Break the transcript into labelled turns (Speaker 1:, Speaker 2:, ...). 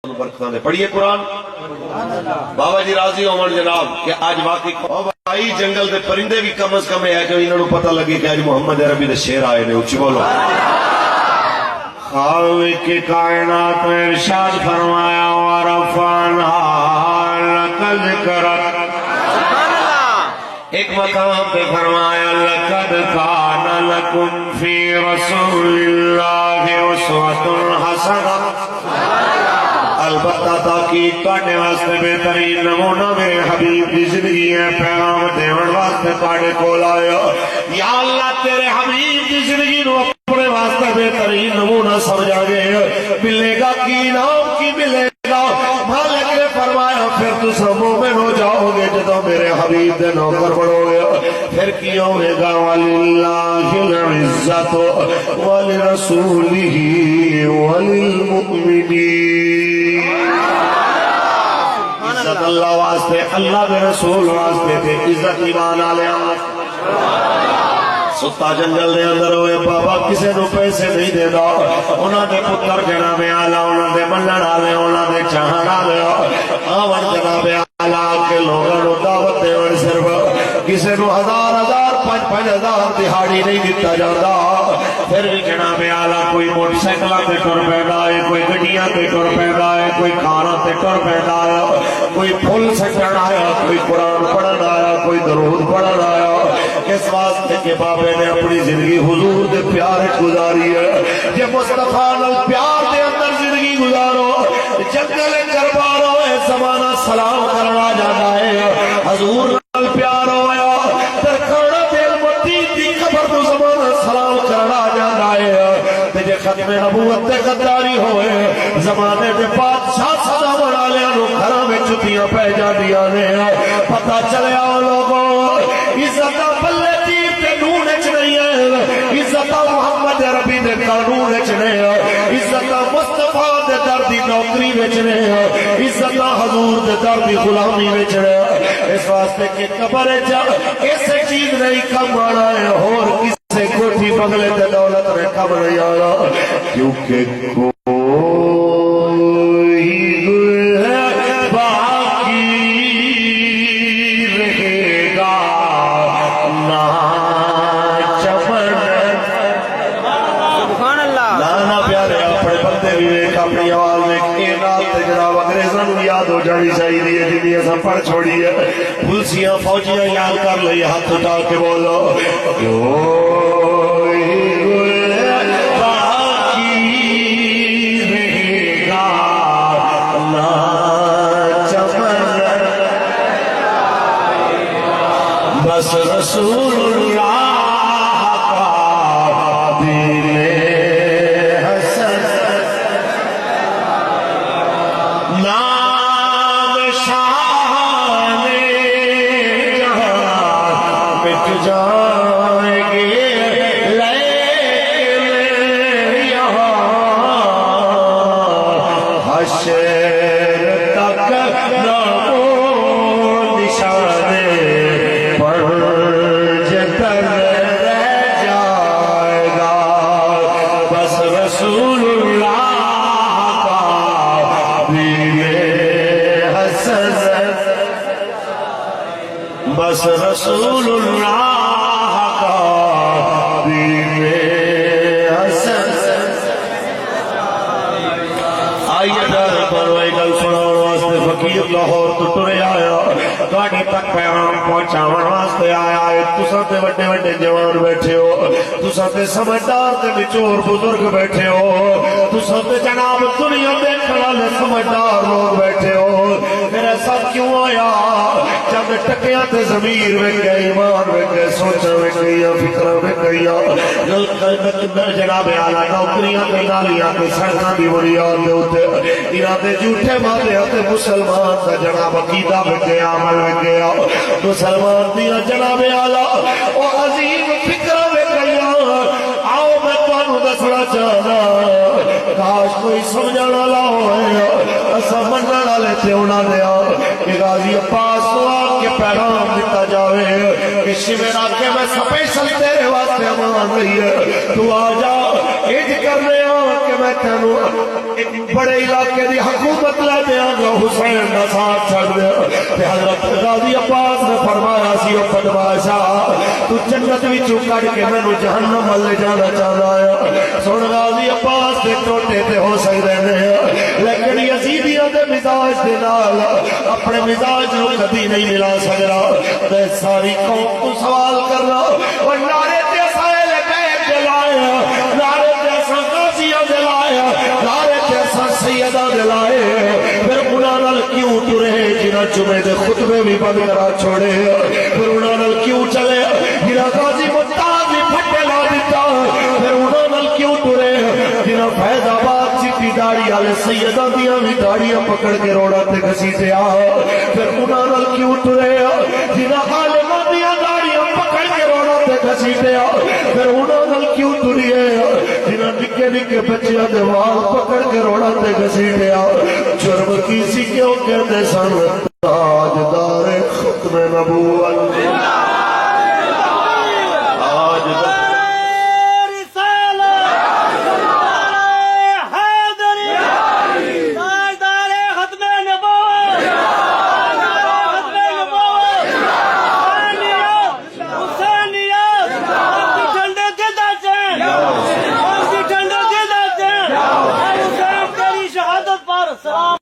Speaker 1: برکتاں دے پڑھیے قرآن. بابا جی راضی عمر جناب کہ آج واقعی بھائی جنگل دے پرندے بھی کم از کم ہے کہ انہوں پتہ لگے کہ آج محمد عربی دے شیر آئے نے. اچھی بولو. خالق کائنات میں ارشاد فرمایا ورفعنا لک ذکرک. ایک مقام پہ فرمایا لقد کان لکم فی رسول اللہ اسوۃ حسنہ. البتہ تاکید کرنے واسطے بہترین نمونہ میرے حبیب کی زندگی ہے. پیغام دیون واسطے تاڑے کول آیا. یا اللہ تیرے حبیب کی زندگی نو اپنے واسطے بہترین نمونہ سمجھا گئے. ملے گا کی نام کی ملے گا. مالک نے فرمایا پھر تو سب مومن ہو جاؤ گے جدو میرے حبیب دے نوکر بڑھو گے. پھر کی ہوئے گا وَلِلَّهِ الْعِزَّةُ وَلِرَسُولِهِ وَلِلْمُؤْمِنِينَ. عزت اللہ واسطے اللہ کے رسول واسطے تھے. عزت ایمان آلے ستا جنگل دے اندر ہوئے بابا کسے نو پیسے نہیں دے دا. انہاں دے پتر جناب آلہ انہاں دے منن آلے انہاں دے چاہن آلے آون جناب آلہ کے لوگاں نو دعوت دے اور صرف کسے نو ہزار ہزار پانچ ہزار دہاڑی نہیں دیتا جاتا. پھر بھی جناب آلہ کوئی موٹر سائیکلاں تے ٹر پیندا ہے, کوئی گڈیاں تے ٹر پیندا ہے, کوئی کاراں تے ٹر پیندا ہے, کوئی پھل سٹن آیا, کوئی قرآن پڑھن آیا, کوئی درود پڑھن آیا. اس واسطے کہ بابے نے اپنی زندگی حضور دے پیار گزاری ہے. جے مصطفیٰ نال پیار دے اندر زندگی گزارو جنگل کربارو زمانہ سلام کرنا جانا ہے. حضور نال پیار ہویا درکھانا دل مدین دی قبر تو زمانہ سلام کرنا جانا ہے. تے جے ختم نبوت تے غداری ہوئے زمانے دے بادشاہ سزا بنا لیا نو گھراں وچ چھٹیاں پہ جاندیاں نے. پتہ چلیا لوگوں عزت بلے تیر تے نون اچ نہیں ہے, عزت محمد عربی دے قانون اچ نہیں ہے, عزت مصطفیٰ دے در دی نوکری وچ نہیں ہے, عزت حضور دے در دی غلامی وچ نہیں ہے. اس واسطے کہ قبر جا ایسے چیز نہیں کم آنا ہے اور کسے کوٹھی بغلے تے دولت میں کم نہیں آنا. کیونکہ ہو جانی چاہیے جنہیں ایسا پڑھ چھوڑی ہے. پولیسیاں فوجیاں یاد کر لئی ہاتھ اٹھا کے بولو باقی رہے گا نہ چمن بس رسول اللہ کا دل حسن نام شان جہاں مٹ جائیں گے لیکن یہاں حشر تک نامو نشانے پر جتن رہ جائے گا. بس رسول اللہ بس رسول اللہ کا دین حسن. آئیے در پر وہی گل سناؤ واسطے فقیر لاہور تو ٹرے آیا گاڑی تک پیغام پہنچاون واسطے آیا ہے. تساں تے وڈے وڈے جوان بیٹھے ہو, تساں تے سمجھدار تے نچور بزرگ بیٹھے ہو, تساں تے جناب دنیا دیکھنے والے سمجھدار لوگ بیٹھے ہو. پھر ایسا کیوں آیا جب ٹکیاں تے ضمیر میں گئے, ایمان میں گئے, سوچا میں گئی, فکر میں گئی, جناب اعلیٰ نوکریاں تے نالیاں تے سڑکاں دی بنیاد دے اوتے ارادے جھوٹے مانے تے مسلمان دا جناب عقیدہ میں گیا, عمل میں گیا. مسلمان دیا جناب اعلیٰ او عظیم فکر میں گیا. آؤ میں تانوں دسنا چاہنا کاش کوئی سمجھن والا ہوئے, اساں منن والے تے انہاں دے کہ غازی عباس کے پیغام دیتا جاوے کہ شمر آکے میں سپیشل تیرے واسطے امان رہی ہے تو آجا ایج کر رہے ہوں کہ میں تینو ایک بڑے علاقے دی حکومت لے دیا گا حسین کا ساتھ چھڑ دیا کہ حضرت غازی عباس نے فرمایا سی او بدماشا تو جنت بھی چکڑ کے میں نو جہنم لے جانا چاہتا ہے سن غازی عباس دے ٹوٹے تے ہو سکتے ہیں لیکن یزیدیوں دے مزاج دے نال اپنے مزاج نو کبھی نہیں ملا سکتا تے ساری قوم کو سوال کرنا اور نعرے تے سائل بیت جلایا نعرے تے غازیاں جلایا نعرے تے سیدہ جلائے پھر انہاں نال کیوں ٹرے جنہاں جمعے دے خطبے بھی بند کرا چھوڑے پھر انہاں نال کیوں چلے جنہاں غازی ممتاز بھی پھٹے لا دیتا پھر انہاں نال کیوں ٹرے جنہاں فیض آباد چٹی داڑھی والے سیداں دیاں بھی داڑیاں پکڑ کے روڑا تے گھسیٹے آ پھر انہاں نال کیوں ٹرے جنہاں عالماں دیاں داڑیاں پکڑ کے روڑا تے گھسیٹے آ پھر انہاں نال کیوں ٹرے جنہاں نکے نکے بچیاں دے وال پکڑ کے روڑا تے گھسیٹے آ جرم کیسی کیوں کہتے سن تاجدار ختم نبوت